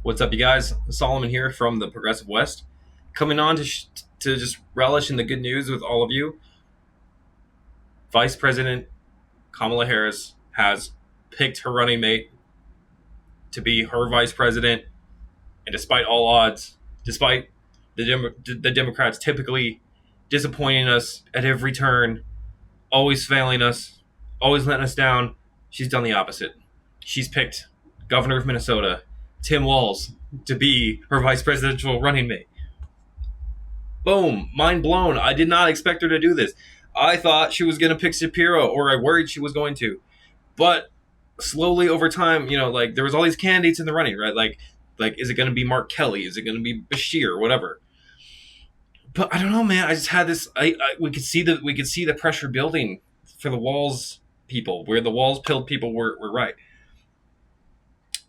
What's up, you guys? Solomon here from the Progressive West, coming on to just relish in the good news with all of you. Vice President Kamala Harris has picked her running mate to be her vice president, and despite all odds, despite the Democrats typically disappointing us at every turn, always failing us, always letting us down, she's done the opposite. She's picked Governor of Minnesota, Tim Walz, to be her vice presidential running mate. Boom, mind blown. I did not expect her to do this. I thought she was going to pick Shapiro, or I worried she was going to. But slowly over time, there was all these candidates in the running, right? Like is it going to be Mark Kelly? Is it going to be Bashir? Whatever. But I don't know, man. I just had this. We could see the pressure building for the Walz people, where the Walz pilled people were right.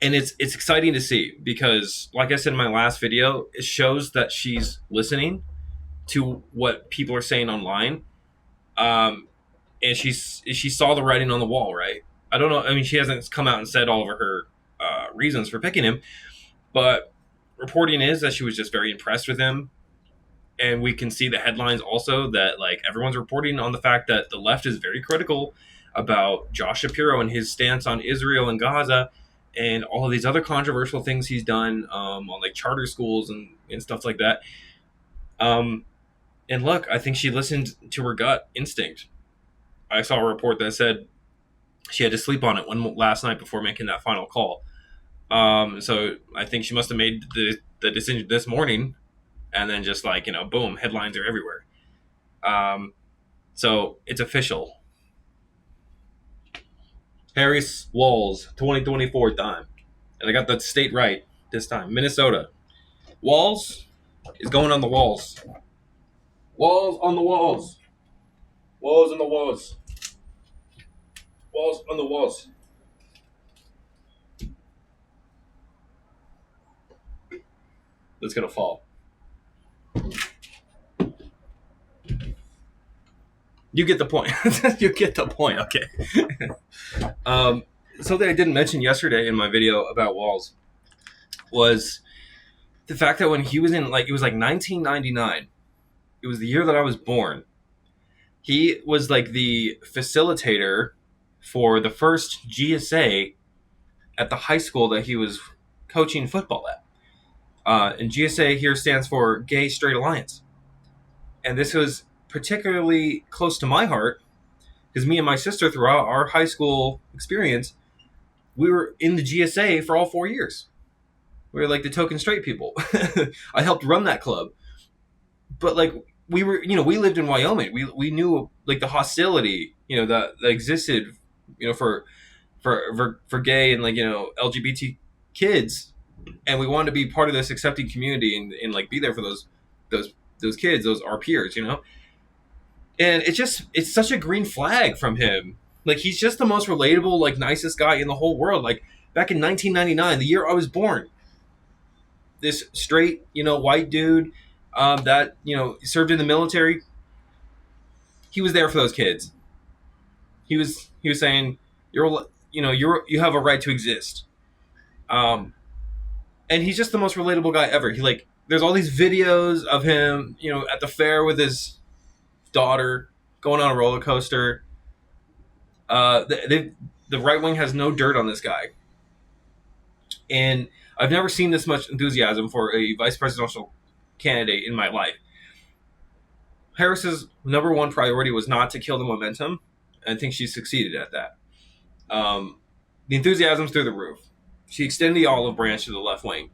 And it's exciting to see because, like I said in my last video, it shows that she's listening to what people are saying online, and she saw the writing on the wall, right? I don't know. I mean, she hasn't come out and said all of her reasons for picking him, but reporting is that she was just very impressed with him, and we can see the headlines also that everyone's reporting on the fact that the left is very critical about Josh Shapiro and his stance on Israel and Gaza, and all of these other controversial things he's done on charter schools and stuff like that. And look, I think she listened to her gut instinct. I saw a report that said she had to sleep on it last night before making that final call. So I think she must have made the decision this morning, and then just boom, headlines are everywhere. So it's official. Harris Walz, 2024 time. And I got the state right this time. Minnesota. Walz is going on the walls. Walls on the walls. Walls on the walls. Walls on the walls. That's going to fall. You get the point. You get the point. Okay. Something I didn't mention yesterday in my video about Walz was the fact that when he was in, it was 1999. It was the year that I was born. He was the facilitator for the first GSA at the high school that he was coaching football at. And GSA here stands for Gay Straight Alliance. And this was particularly close to my heart because me and my sister, throughout our high school experience, we were in the GSA for all 4 years. We were the token straight people. I helped run that club. But we were, we lived in Wyoming. We knew the hostility, that existed, for gay and LGBT kids, and we wanted to be part of this accepting community and be there for those kids, our peers, And it's such a green flag from him. He's just the most relatable, nicest guy in the whole world. Back in 1999, the year I was born, this straight, white dude that, served in the military, he was there for those kids. He was saying, you have a right to exist. And he's just the most relatable guy ever. There's all these videos of him, at the fair with his daughter going on a roller coaster. The right wing has no dirt on this guy, and I've never seen this much enthusiasm for a vice presidential candidate in my life. Harris's number one priority was not to kill the momentum, and I think she succeeded at that. The enthusiasm's through the roof. She extended the olive branch to the left wing.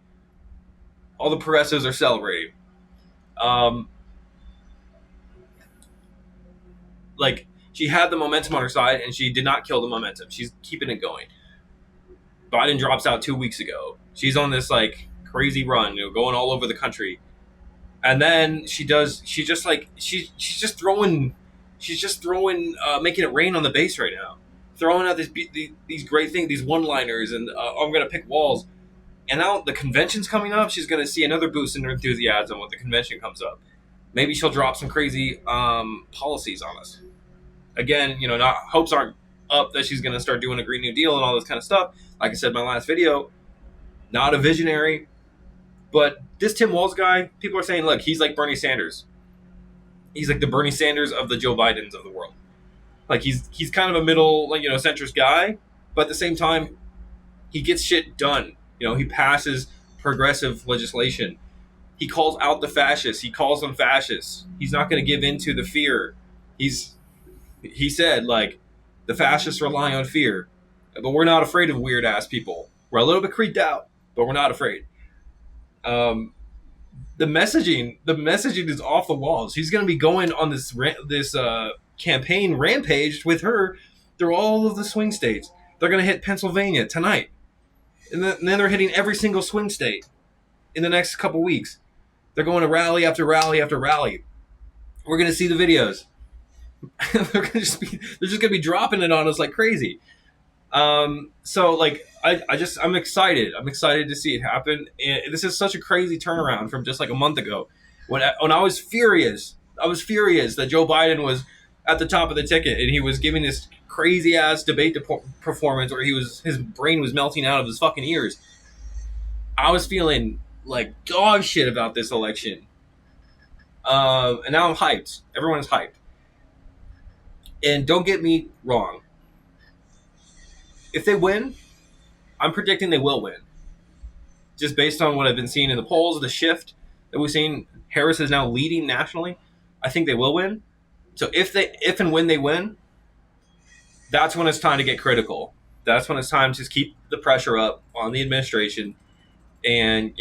All the progressives are celebrating. She had the momentum on her side, and she did not kill the momentum. She's keeping it going. Biden drops out 2 weeks ago. She's on this crazy run, going all over the country. And then she's just throwing, making it rain on the base right now. Throwing out these great things, these one-liners, and I'm going to pick Walz. And now the convention's coming up. She's going to see another boost in her enthusiasm when the convention comes up. Maybe she'll drop some crazy policies on us. Again, hopes aren't up that she's going to start doing a Green New Deal and all this kind of stuff. Like I said in my last video, not a visionary. But this Tim Walz guy, people are saying, look, he's like Bernie Sanders. He's like the Bernie Sanders of the Joe Bidens of the world. Like he's kind of a middle, like, centrist guy, but at the same time, he gets shit done. He passes progressive legislation. He calls out the fascists. He calls them fascists. He's not going to give in to the fear. He said, like, the fascists rely on fear, but we're not afraid of weird ass people. We're a little bit creeped out, but we're not afraid. The messaging is off the walls. He's going to be going on this campaign rampage with her through all of the swing states. They're going to hit Pennsylvania tonight, and then they're hitting every single swing state in the next couple weeks. They're going to rally after rally after rally. We're going to see the videos. they're just going to be dropping it on us like crazy. So like I'm excited. I'm excited to see it happen. And this is such a crazy turnaround from just like a month ago when I was furious. I was furious that Joe Biden was at the top of the ticket and he was giving this crazy ass debate performance where his brain was melting out of his fucking ears. I was feeling like dog shit about this election. And now I'm hyped. Everyone is hyped. And don't get me wrong. If they win, I'm predicting they will win. Just based on what I've been seeing in the polls, the shift that we've seen, Harris is now leading nationally. I think they will win. So if and when they win, that's when it's time to get critical. That's when it's time to keep the pressure up on the administration. And,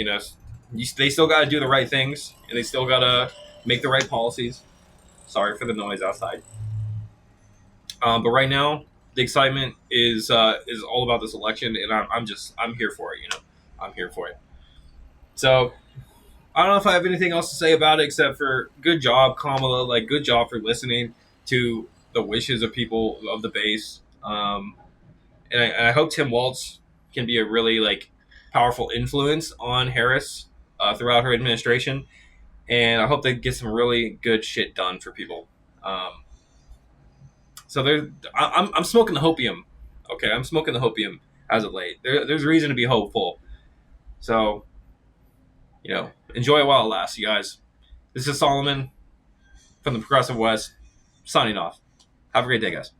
they still got to do the right things, and they still got to make the right policies. Sorry for the noise outside. But right now, the excitement is all about this election, and I'm here for it. I'm here for it. So I don't know if I have anything else to say about it except for good job, Kamala. Like, good job for listening to the wishes of people of the base. And I hope Tim Walz can be a really powerful influence on Harris throughout her administration, and I hope they get some really good shit done for people. So I'm smoking the hopium. Okay, I'm smoking the hopium as of late. There's reason to be hopeful. So, enjoy it while it lasts, you guys. This is Solomon from the Progressive West, signing off. Have a great day, guys.